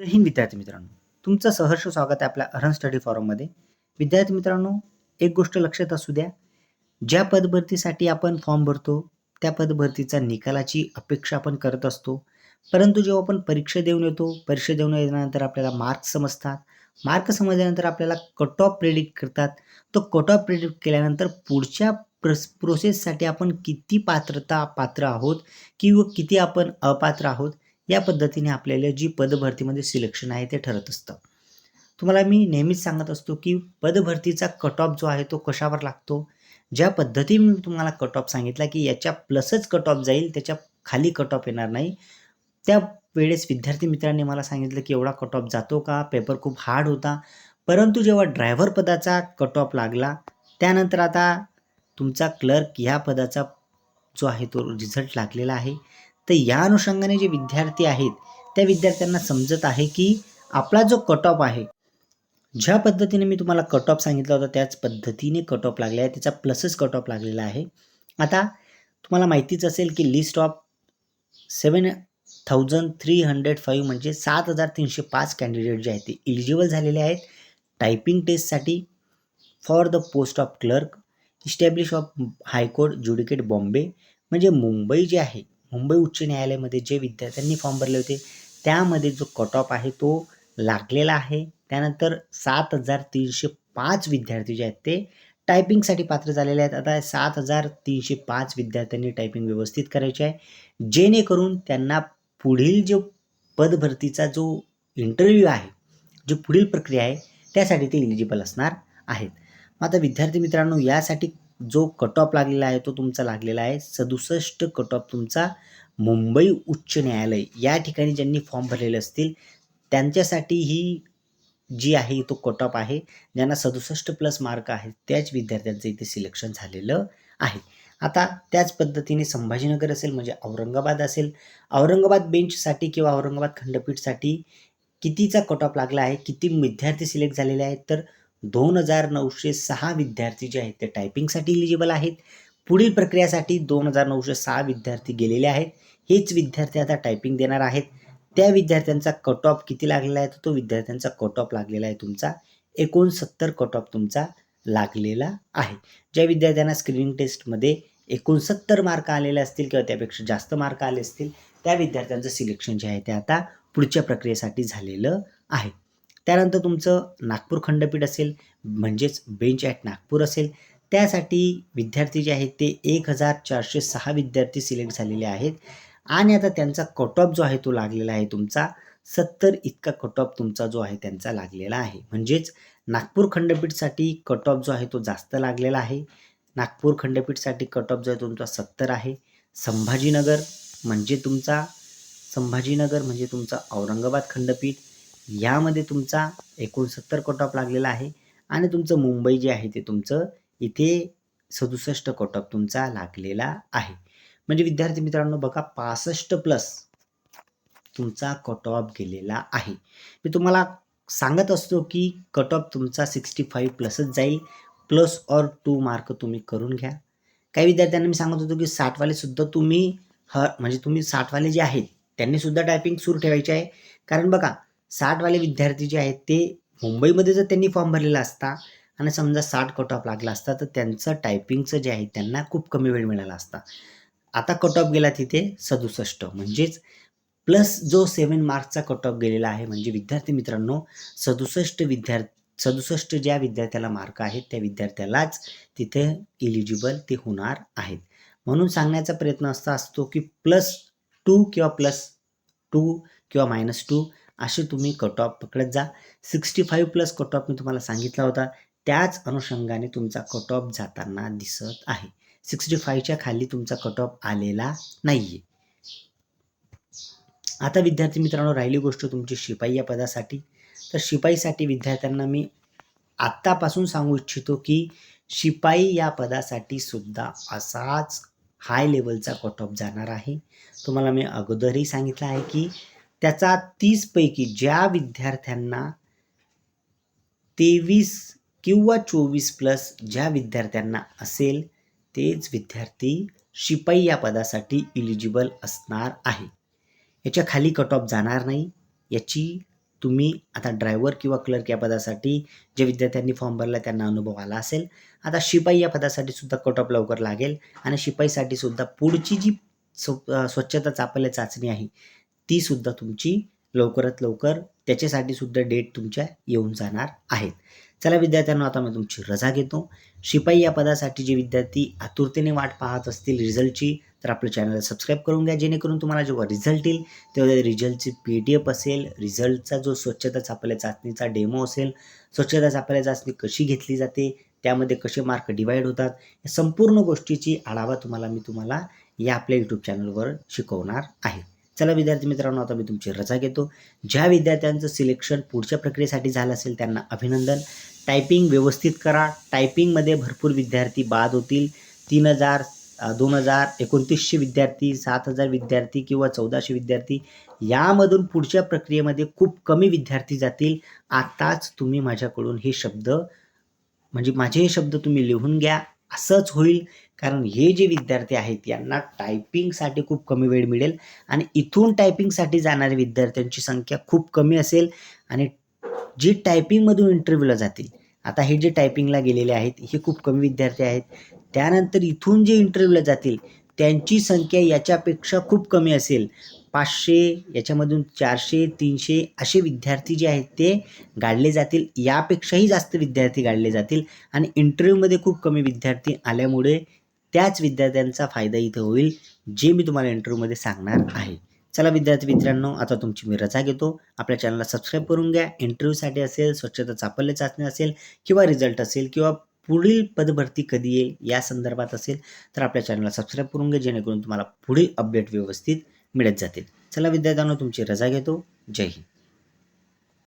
जय हिंद विद्यार्थी मित्रांनो, तुमचं सहर्ष स्वागत आहे आपल्या अरहन स्टडी फॉरममध्ये. विद्यार्थी मित्रांनो, एक गोष्ट लक्षात असू द्या, ज्या पदभरतीसाठी आपण फॉर्म भरतो त्या पदभरतीचा निकालाची अपेक्षा आपण करत असतो. परंतु जेव्हा आपण परीक्षा देऊन येतो, परीक्षा देऊन येण्यानंतर आपल्याला मार्क्स समजतात. मार्क समजल्यानंतर आपल्याला कट ऑफ प्रेडिक्ट करतात. तो कट ऑफ प्रेडिक्ट केल्यानंतर पुढच्या प्रोसेससाठी आपण किती पात्र आहोत किंवा किती आपण अपात्र आहोत, या पद्धतीने आपल्याला जी पदभरतीमध्ये सिलेक्शन आहे ते ठरत असतं. तुम्हाला मी नेहमीच सांगत असतो की पदभरतीचा कट ऑफ जो आहे तो कशावर लागतो. ज्या पद्धतीने मी तुम्हाला कट ऑफ सांगितला की याच्या प्लसच कट ऑफ जाईल, त्याच्या खाली कट ऑफ येणार नाही. त्या वेळेस विद्यार्थी मित्रांनी मला सांगितलं की एवढा कट ऑफ जातो का, पेपर खूप हार्ड होता. परंतु जेव्हा ड्रायव्हर पदाचा कट ऑफ लागला, त्यानंतर आता तुमचा क्लर्क ह्या पदाचा जो आहे तो रिझल्ट लागलेला आहे. तर या अनुषंगाने जे विद्यार्थी आहेत त्या विद्यार्थ्यांना समजत आहे की आपला जो कट ऑफ आहे, ज्या पद्धतीने मी तुम्हाला कट ऑफ सांगितला होता त्याच पद्धतीने कट ऑफ लागला आहे, त्याचा प्लसच कट ऑफ लागलेला आहे. आता तुम्हाला माहितीच असेल की लिस्ट ऑफ 7,305 म्हणजे 7,305 कॅन्डिडेट जे आहेत ते इलिजिबल झालेले आहेत टायपिंग टेस्टसाठी for the post of clerk establish of high court judicature Bombay. म्हणजे मुंबई जे आहे, मुंबई उच्च न्यायालयामध्ये जे विद्यार्थ्यांनी फॉर्म भरले होते त्यामध्ये जो कट ऑफ आहे तो लागलेला आहे. त्यानंतर 7,305 विद्यार्थी जे आहेत ते टायपिंगसाठी पात्र झालेले आहेत. आता 7,305 विद्यार्थ्यांनी टायपिंग व्यवस्थित करायचे आहे, जेणेकरून त्यांना पुढील जो पदभरतीचा जो इंटरव्ह्यू आहे, जी पुढील प्रक्रिया आहे त्यासाठी ते इलिजिबल असणार आहेत. आता विद्यार्थी मित्रांनो, यासाठी जो कट ऑफ लागलेला आहे तो तुमचा लागलेला आहे 67 कट ऑफ तुमचा मुंबई उच्च न्यायालय या ठिकाणी ज्यांनी फॉर्म भरलेले असतील त्यांच्यासाठी ही जी आहे तो कट ऑफ आहे. ज्यांना 67 प्लस मार्क आहेत त्याच विद्यार्थ्यांचं इथे सिलेक्शन झालेलं आहे. आता त्याच पद्धतीने संभाजीनगर असेल म्हणजे औरंगाबाद असेल, औरंगाबाद बेंचसाठी किंवा औरंगाबाद खंडपीठसाठी कितीचा कट ऑफ लागला आहे, किती विद्यार्थी सिलेक्ट झालेले आहेत, तर 2,906 विद्यार्थी जे आहेत ते टायपिंगसाठी इलिजिबल आहेत. पुढील प्रक्रियासाठी 2,906 विद्यार्थी गेलेले आहेत. हेच विद्यार्थी आता टायपिंग देणार आहेत. त्या विद्यार्थ्यांचा कट ऑफ किती लागलेला आहे, तो विद्यार्थ्यांचा कट ऑफ लागलेला आहे तुमचा 69 कट ऑफ तुमचा लागलेला आहे. ज्या विद्यार्थ्यांना स्क्रीनिंग टेस्टमध्ये 69 मार्क आलेले असतील किंवा त्यापेक्षा जास्त मार्क आले असतील त्या विद्यार्थ्यांचं सिलेक्शन जे आहे ते आता पुढच्या प्रक्रियेसाठी झालेलं आहे. त्यानंतर तुमचं नागपूर खंडपीठ असेल म्हणजेच बेंच ॲट नागपूर असेल, त्यासाठी विद्यार्थी जे आहेत ते 1,406 विद्यार्थी सिलेक्ट झालेले आहेत. आणि आता त्यांचा कट ऑफ जो आहे तो लागलेला आहे तुमचा 70 इतका कट ऑफ तुमचा जो आहे त्यांचा लागलेला आहे. म्हणजेच नागपूर खंडपीठसाठी कट ऑफ जो आहे तो जास्त लागलेला आहे. नागपूर खंडपीठसाठी कट ऑफ जो आहे तुमचा 70 आहे. संभाजीनगर म्हणजे तुमचा औरंगाबाद खंडपीठ यामध्ये तुमचा 69 कट ऑफ लागलेला आहे. आणि तुमचं मुंबई जे आहे ते तुमचं इथे 67 कट ऑफ तुमचा लागलेला आहे. म्हणजे विद्यार्थी मित्रांनो बघा, 65 प्लस तुमचा कट ऑफ गेलेला आहे. मी तुम्हाला सांगत असतो की कट ऑफ तुमचा 65 प्लसच जाईल. प्लस ऑर 2 मार्क तुम्ही करून घ्या. काही विद्यार्थ्यांना मी सांगत होतो की 60 वाले सुद्धा तुम्ही म्हणजे तुम्ही 60 वाले जे आहेत त्यांनी सुद्धा टायपिंग सुरू ठेवायची आहे. कारण बघा, 60 वाले विद्यार्थी जे आहेत ते मुंबईमध्ये जर त्यांनी फॉर्म भरलेला असता आणि समजा 60 कट ऑफ लागला असता तर त्यांचं टायपिंगचं जे आहे त्यांना खूप कमी वेळ मिळाला असता. आता कट ऑफ गेला तिथे 67, म्हणजेच प्लस जो 7 मार्क्सचा कट ऑफ गेलेला आहे. म्हणजे विद्यार्थी मित्रांनो 67 ज्या विद्यार्थ्याला मार्क आहेत त्या विद्यार्थ्यालाच तिथे इलिजिबल ते होणार आहेत. म्हणून सांगण्याचा प्रयत्न असा असतो की +2 किंवा +2 किंवा -2 असे तुम्ही कट ऑफ पकडत जा. 65 प्लस कट ऑफ मी तुम्हाला सांगितला होता, त्याच अनुषंगाने तुमचा कट ऑफ जाताना दिसत आहे. 65च्या खाली तुमचा कट ऑफ आलेला नाहीये. आता विद्यार्थी मित्रांनो राहिली गोष्ट तुमची शिपाई या पदासाठी. तर शिपाईसाठी विद्यार्थ्यांना मी आत्तापासून सांगू इच्छितो की शिपाई या पदासाठी सुद्धा असाच हाय लेवलचा कट ऑफ जाणार आहे. तुम्हाला मी अगोदरही सांगितलं आहे की त्याचा 30 पैकी ज्या विद्यार्थ्यांना 23 किंवा 24 प्लस ज्या विद्यार्थ्यांना असेल तेच विद्यार्थी शिपाई या पदासाठी इलिजिबल असणार आहे. याच्या खाली कट ऑफ जाणार नाही. याची तुम्ही आता ड्रायव्हर किंवा क्लर्क या पदासाठी जे विद्यार्थ्यांनी फॉर्म भरला त्यांना अनुभव आला असेल. आता शिपाई या पदासाठी सुद्धा कट ऑफ लवकर लागेल आणि शिपाईसाठी सुद्धा पुढची जी स्वच्छता चाचपल्या चाचणी आहे ती सुद्धा तुमची लवकरात लवकर त्याच्यासाठी सुद्धा डेट तुमच्या येऊन जाणार आहेत. चला विद्यार्थ्यांनो, आता मी तुमची रजा घेतो. शिपाई या पदासाठी जे विद्यार्थी आतुरतेने वाट पाहत असतील रिझल्टची, तर आपल्या चॅनलला सबस्क्राईब करून घ्या, जेणेकरून तुम्हाला जेव्हा रिझल्ट येईल तेव्हा रिझल्टची PDF असेल, रिझल्टचा जो स्वच्छता चाचपल्या चाचणीचा डेमो असेल, स्वच्छता चाचपल्या चाचणी कशी घेतली जाते, त्यामध्ये कसे मार्क डिवाईड होतात, या संपूर्ण गोष्टीची आढावा मी तुम्हाला या आपल्या यूट्यूब चॅनलवर शिकवणार आहे. चला विद्यार्थी मित्रांनो, आता मी तुमची रजा घेतो. ज्या विद्यार्थ्यांचं सिलेक्शन पुढच्या प्रक्रियेसाठी झालं असेल त्यांना अभिनंदन. टायपिंग व्यवस्थित करा. टायपिंगमध्ये भरपूर विद्यार्थी बाद होतील. 3000, 2000, 2900 विद्यार्थी, 7000 विद्यार्थी किंवा 1400 विद्यार्थी यामधून पुढच्या प्रक्रियेमध्ये खूप कमी विद्यार्थी जातील. आताच तुम्ही माझ्याकडून हे शब्द म्हणजे माझे हे शब्द तुम्ही लिहून घ्या. असंच होईल, कारण हे जे विद्यार्थी आहेत यांना टायपिंगसाठी खूप कमी वेळ मिळेल आणि इथून टायपिंगसाठी जाणाऱ्या विद्यार्थ्यांची संख्या खूप कमी असेल आणि जी टायपिंगमधून इंटरव्ह्यूला जातील, आता हे जे टायपिंगला गेलेले आहेत हे खूप कमी विद्यार्थी आहेत. त्यानंतर इथून जे इंटरव्ह्यूला जातील त्यांची संख्या याच्यापेक्षा खूप कमी असेल. 500, याच्यामधून 400, 300 असे विद्यार्थी जे आहेत ते गाडले जातील. यापेक्षाही जास्त विद्यार्थी गाडले जातील आणि इंटरव्ह्यूमध्ये खूप कमी विद्यार्थी आल्यामुळे त्याच विद्यार्थ्यांचा फायदा इथं होईल, जे मी तुम्हाला इंटरव्ह्यूमध्ये सांगणार आहे. चला विद्यार्थी मित्रांनो, आता तुमची मी रजा घेतो. आपल्या चॅनलला सबस्क्राईब करून घ्या. इंटरव्ह्यूसाठी असेल, स्वच्छता चाचपल्या चाचणी असेल किंवा रिझल्ट असेल किंवा पुढील पदभरती कधी येईल या संदर्भात असेल, तर आपल्या चॅनलला सबस्क्राईब करून घ्या, जेणेकरून तुम्हाला पुढील अपडेट व्यवस्थित मिळत जातील. चला विद्यार्थ्यांनो, तुमची रजा घेतो. जय हिंद.